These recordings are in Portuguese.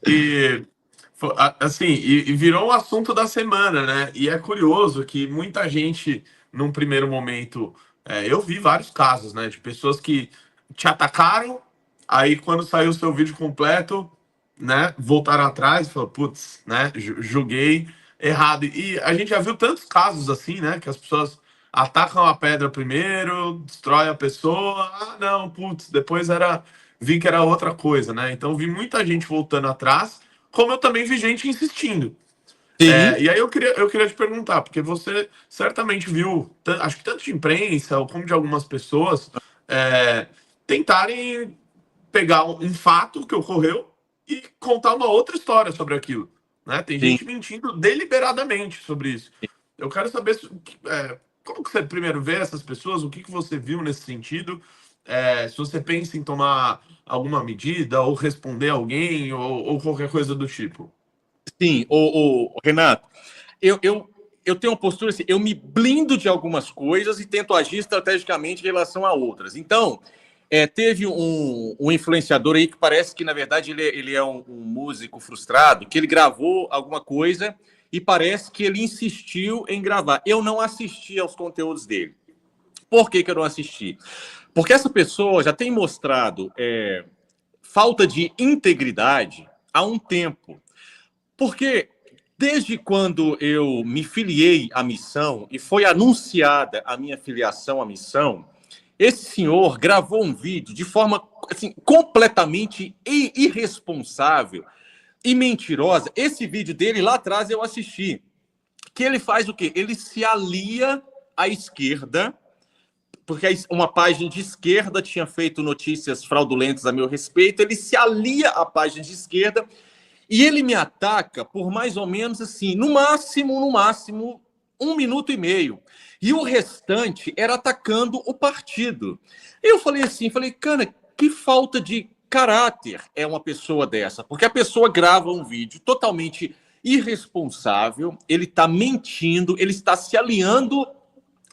E assim, e virou um assunto da semana, né? E é curioso que muita gente, num primeiro momento, eu vi vários casos, né, de pessoas que te atacaram, aí quando saiu o seu vídeo completo, né, voltaram atrás e falaram, putz, né, julguei errado. E a gente já viu tantos casos assim, né, que as pessoas atacam a pedra primeiro, destrói a pessoa, ah, não, putz, depois vi que era outra coisa, né? Então vi muita gente voltando atrás, como eu também vi gente insistindo. Sim, E aí eu queria te perguntar, porque você certamente viu, acho que tanto de imprensa como de algumas pessoas, é, tentarem pegar um fato que ocorreu e contar uma outra história sobre aquilo. Né? Tem sim. gente mentindo deliberadamente sobre isso. Eu quero saber como que você primeiro vê essas pessoas, o que você viu nesse sentido, se você pensa em tomar alguma medida ou responder alguém ou qualquer coisa do tipo. Sim, o Renato, eu, eu, eu tenho uma postura assim, eu me blindo de algumas coisas e tento agir estrategicamente em relação a outras. Então, teve um influenciador aí que parece que, na verdade, ele é um músico frustrado, que ele gravou alguma coisa e parece que ele insistiu em gravar. Eu não assisti aos conteúdos dele. Por que eu não assisti? Porque essa pessoa já tem mostrado falta de integridade há um tempo. Porque desde quando eu me filiei à missão e foi anunciada a minha filiação à missão, esse senhor gravou um vídeo de forma assim, completamente irresponsável e mentirosa. Esse vídeo dele lá atrás eu assisti. Que ele faz o quê? Ele se alia à esquerda, porque uma página de esquerda tinha feito notícias fraudulentas a meu respeito. Ele se alia à página de esquerda e ele me ataca por mais ou menos assim, no máximo, 1 minuto e meio. E o restante era atacando o partido. Eu falei assim, cara, que falta de caráter é uma pessoa dessa? Porque a pessoa grava um vídeo totalmente irresponsável, ele está mentindo, ele está se aliando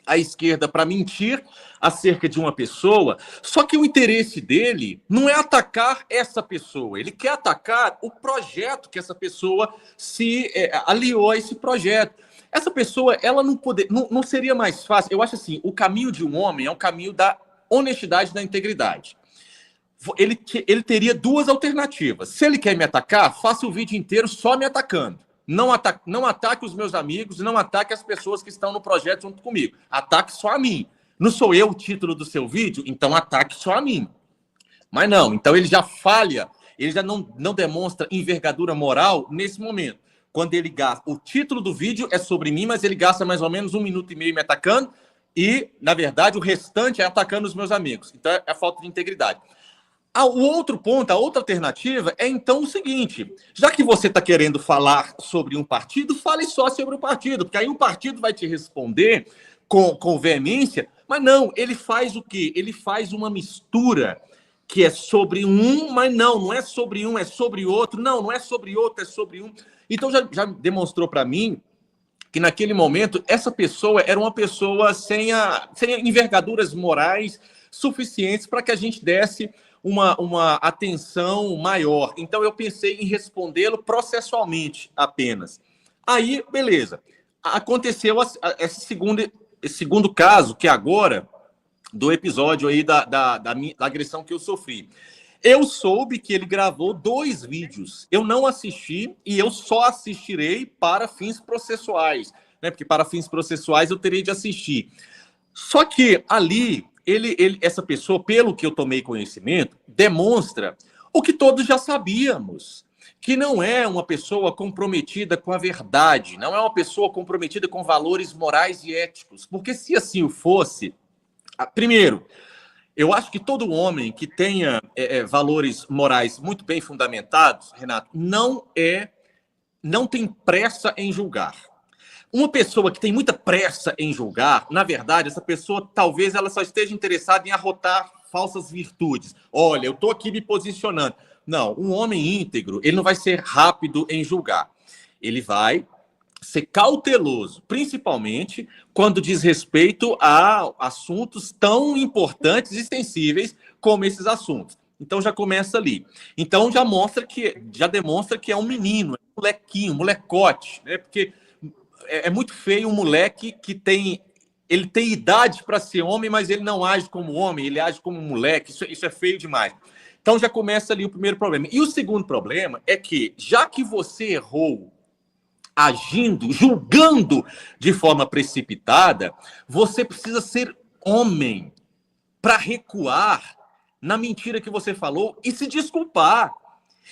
à esquerda para mentir acerca de uma pessoa, só que o interesse dele não é atacar essa pessoa, ele quer atacar o projeto que essa pessoa se aliou a esse projeto. Essa pessoa, ela não seria mais fácil. Eu acho assim, o caminho de um homem é o caminho da honestidade e da integridade. Ele teria duas alternativas. Se ele quer me atacar, faça o vídeo inteiro só me atacando. Não ataque os meus amigos, não ataque as pessoas que estão no projeto junto comigo. Ataque só a mim. Não sou eu o título do seu vídeo? Então ataque só a mim. Mas não, então ele já falha, ele já não demonstra envergadura moral nesse momento. Quando ele gasta. O título do vídeo é sobre mim, mas ele gasta mais ou menos 1 minuto e meio me atacando, e, na verdade, o restante é atacando os meus amigos. Então é falta de integridade. O outro ponto, a outra alternativa é então o seguinte: já que você está querendo falar sobre um partido, fale só sobre o partido, porque aí o partido vai te responder com veemência, mas não, ele faz o quê? Ele faz uma mistura que é sobre um, mas não é sobre um, é sobre outro, não é sobre outro, é sobre um. Então já demonstrou para mim que naquele momento essa pessoa era uma pessoa sem envergaduras morais suficientes para que a gente desse uma atenção maior. Então eu pensei em respondê-lo processualmente apenas. Aí, beleza. Aconteceu esse segundo caso, que agora, do episódio aí da agressão que eu sofri. Eu soube que ele gravou 2 vídeos. Eu não assisti e eu só assistirei para fins processuais, né? Porque para fins processuais eu terei de assistir. Só que ali, essa pessoa, pelo que eu tomei conhecimento, demonstra o que todos já sabíamos, que não é uma pessoa comprometida com a verdade, não é uma pessoa comprometida com valores morais e éticos. Porque se assim o fosse, primeiro, eu acho que todo homem que tenha valores morais muito bem fundamentados, Renato, não tem pressa em julgar. Uma pessoa que tem muita pressa em julgar, na verdade, essa pessoa talvez ela só esteja interessada em arrotar falsas virtudes. Olha, eu estou aqui me posicionando. Não, um homem íntegro, ele não vai ser rápido em julgar. Ele vai ser cauteloso, principalmente quando diz respeito a assuntos tão importantes e sensíveis como esses assuntos. Então já começa ali. Então já demonstra que é um menino, é um molequinho, um molecote, né? Porque é muito feio um moleque que ele tem idade para ser homem, mas ele não age como homem, ele age como moleque. Isso é feio demais. Então já começa ali o primeiro problema. E o segundo problema é que, já que você errou agindo, julgando de forma precipitada, você precisa ser homem para recuar na mentira que você falou e se desculpar.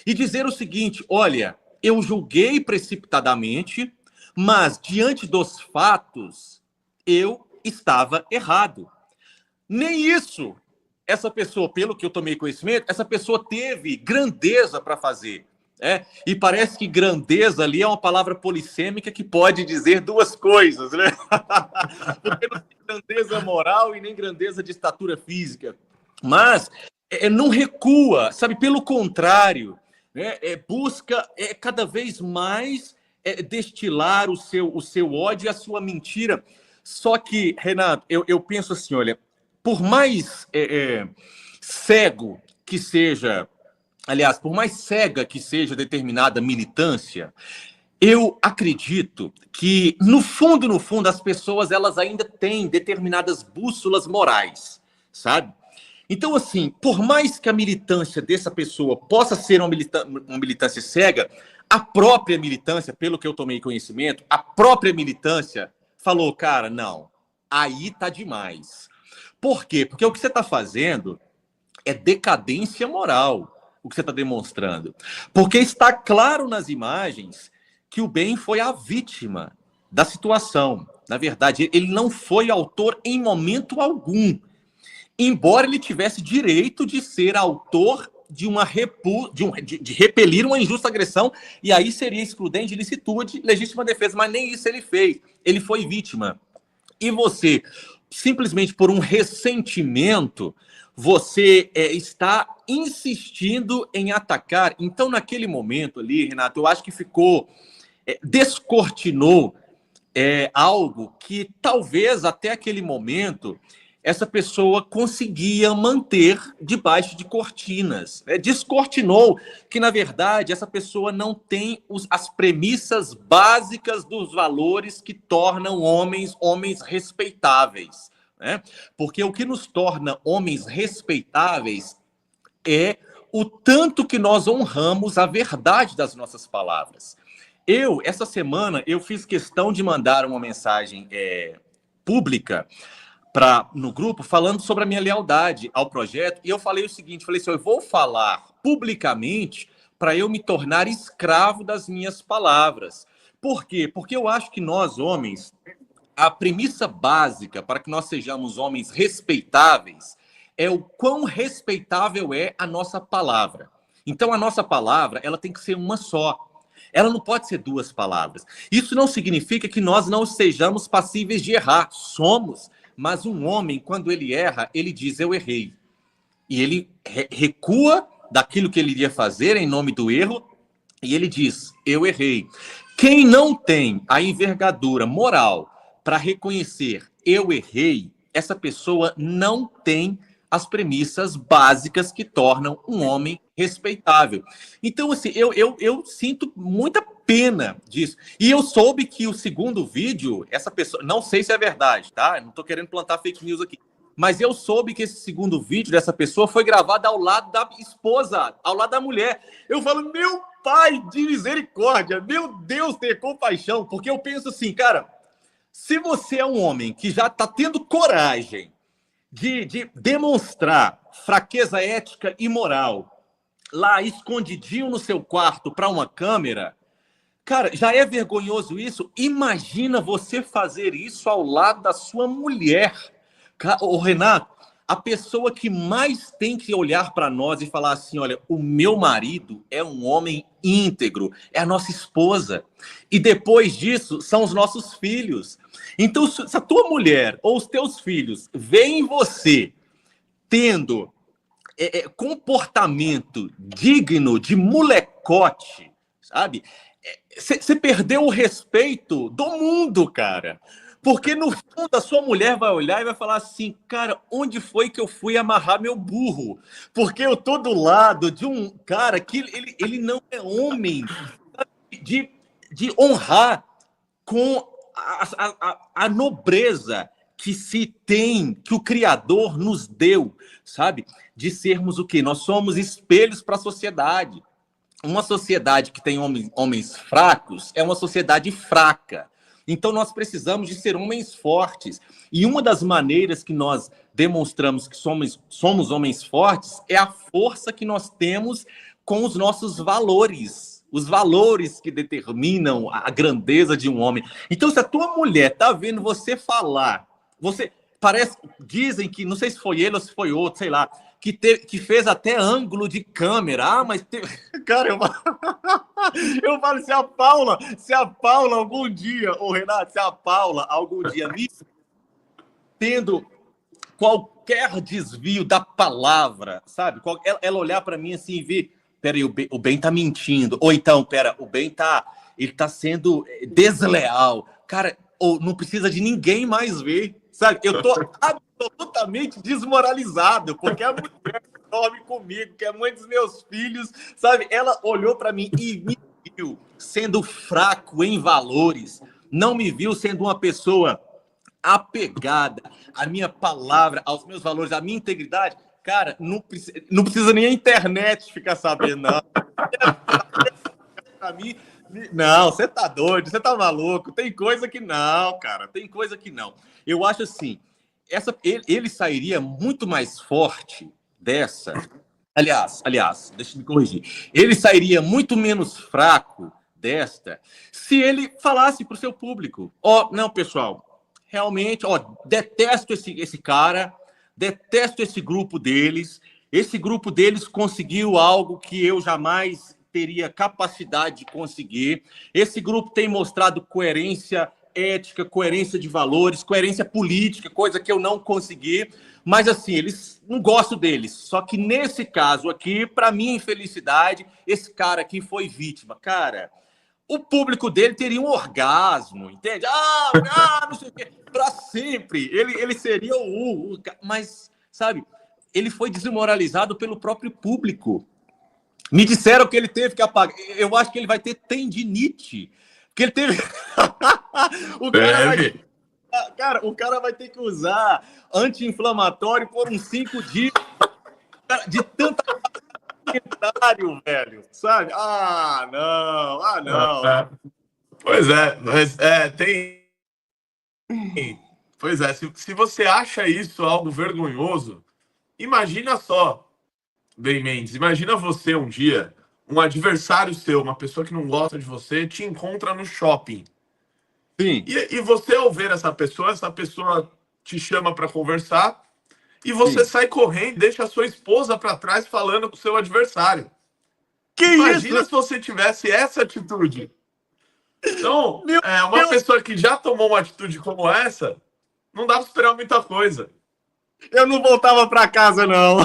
E dizer o seguinte: olha, eu julguei precipitadamente, mas diante dos fatos, eu estava errado. Nem isso, essa pessoa, pelo que eu tomei conhecimento, essa pessoa teve grandeza para fazer. E parece que grandeza ali é uma palavra polissêmica que pode dizer duas coisas, né? Porque não tem grandeza moral e nem grandeza de estatura física. Mas não recua, sabe? Pelo contrário, né? Busca cada vez mais destilar o seu ódio e a sua mentira. Só que, Renato, eu penso assim, olha, por mais cego que seja, aliás, por mais cega que seja determinada militância, eu acredito que, no fundo, as pessoas elas ainda têm determinadas bússolas morais, sabe? Então, assim, por mais que a militância dessa pessoa possa ser uma militância cega, a própria militância, pelo que eu tomei conhecimento, a própria militância falou, cara, não, aí tá demais. Por quê? Porque o que você está fazendo é decadência moral, o que você está demonstrando. Porque está claro nas imagens que o Ben foi a vítima da situação. Na verdade, ele não foi autor em momento algum. Embora ele tivesse direito de ser autor de repelir uma injusta agressão, e aí seria excludente de licitude, legítima defesa, mas nem isso ele fez. Ele foi vítima. E você, simplesmente por um ressentimento, você está insistindo em atacar. Então, naquele momento ali, Renato, eu acho que descortinou algo que talvez até aquele momento essa pessoa conseguia manter debaixo de cortinas. Descortinou que, na verdade, essa pessoa não tem as premissas básicas dos valores que tornam homens respeitáveis. Né? Porque o que nos torna homens respeitáveis é o tanto que nós honramos a verdade das nossas palavras. Essa semana, eu fiz questão de mandar uma mensagem pública no grupo, falando sobre a minha lealdade ao projeto, e eu falei o seguinte, falei assim, eu vou falar publicamente para eu me tornar escravo das minhas palavras. Por quê? Porque eu acho que nós, homens, a premissa básica para que nós sejamos homens respeitáveis é o quão respeitável é a nossa palavra. Então, a nossa palavra, ela tem que ser uma só. Ela não pode ser duas palavras. Isso não significa que nós não sejamos passíveis de errar. Somos. Mas um homem, quando ele erra, ele diz, eu errei. E ele recua daquilo que ele iria fazer em nome do erro, e ele diz, eu errei. Quem não tem a envergadura moral para reconhecer, eu errei, essa pessoa não tem as premissas básicas que tornam um homem respeitável. Então, assim, eu sinto muita pena disso. E eu soube que o segundo vídeo, essa pessoa, não sei se é verdade, tá? Não tô querendo plantar fake news aqui. Mas eu soube que esse segundo vídeo dessa pessoa foi gravado ao lado da esposa, ao lado da mulher. Eu falo, meu pai de misericórdia, meu Deus, ter compaixão. Porque eu penso assim, cara, se você é um homem que já tá tendo coragem de demonstrar fraqueza ética e moral lá escondidinho no seu quarto para uma câmera, cara, já é vergonhoso isso. Imagina você fazer isso ao lado da sua mulher. Ô, Renato, a pessoa que mais tem que olhar para nós e falar assim, olha, o meu marido é um homem íntegro, é a nossa esposa. E depois disso, são os nossos filhos. Então, se a tua mulher ou os teus filhos veem você tendo comportamento digno de molecote, sabe? Você perdeu o respeito do mundo, cara. Porque no fundo a sua mulher vai olhar e vai falar assim, cara, onde foi que eu fui amarrar meu burro? Porque eu tô do lado de um cara que ele não é homem de, de honrar com a nobreza que se tem, que o Criador nos deu, sabe? De sermos o quê? Nós somos espelhos para a sociedade. Uma sociedade que tem homens fracos é uma sociedade fraca. Então, nós precisamos de ser homens fortes. E uma das maneiras que nós demonstramos que somos homens fortes é a força que nós temos com os nossos valores. Os valores que determinam a grandeza de um homem. Então, se a tua mulher está vendo você falar, você parece, dizem que, não sei se foi ele ou se foi outro, sei lá, que fez até ângulo de câmera. Ah, mas teve... Cara, eu falo, se a Paula algum dia, ô Renato, se a Paula algum dia me tendo qualquer desvio da palavra, sabe? Ela olhar para mim assim e ver, peraí, o Ben tá mentindo. Ou então, pera, ele tá sendo desleal. Cara, ou não precisa de ninguém mais ver, sabe? Eu tô absolutamente desmoralizado, porque a mulher que dorme comigo, que é mãe dos meus filhos, sabe? Ela olhou para mim e me viu sendo fraco em valores, não me viu sendo uma pessoa apegada à minha palavra, aos meus valores, à minha integridade. Cara, não precisa nem a internet ficar sabendo, não. Pra mim, não, você tá doido, você tá maluco. Tem coisa que não, cara, tem coisa que não. Eu acho assim, ele sairia muito mais forte dessa. Aliás, deixa eu me corrigir. Ele sairia muito menos fraco desta se ele falasse para o seu público: ó, não, pessoal, realmente, ó, detesto esse cara, detesto esse grupo deles. Esse grupo deles conseguiu algo que eu jamais teria capacidade de conseguir. Esse grupo tem mostrado coerência ética, coerência de valores, coerência política, coisa que eu não consegui. Mas, assim, eles não gostam deles. Só que, nesse caso aqui, para minha infelicidade, esse cara aqui foi vítima. Cara, o público dele teria um orgasmo, entende? Não sei o quê. Para sempre. Ele seria Mas, sabe, ele foi desmoralizado pelo próprio público. Me disseram que ele teve que apagar. Eu acho que ele vai ter tendinite. Que ele teve. O cara vai ter que usar anti-inflamatório por uns 5 dias de tanta velho, sabe? Não. Pois é, mas tem. Pois é, se você acha isso algo vergonhoso, imagina só, Ben Mendes, imagina você um dia, um adversário seu, uma pessoa que não gosta de você, te encontra no shopping. Sim. E você, ao ver essa pessoa te chama para conversar e você sai correndo, deixa a sua esposa para trás falando com o seu adversário. Imagina se você tivesse essa atitude. Então, uma pessoa que já tomou uma atitude como essa, não dá para esperar muita coisa. Eu não voltava para casa, não.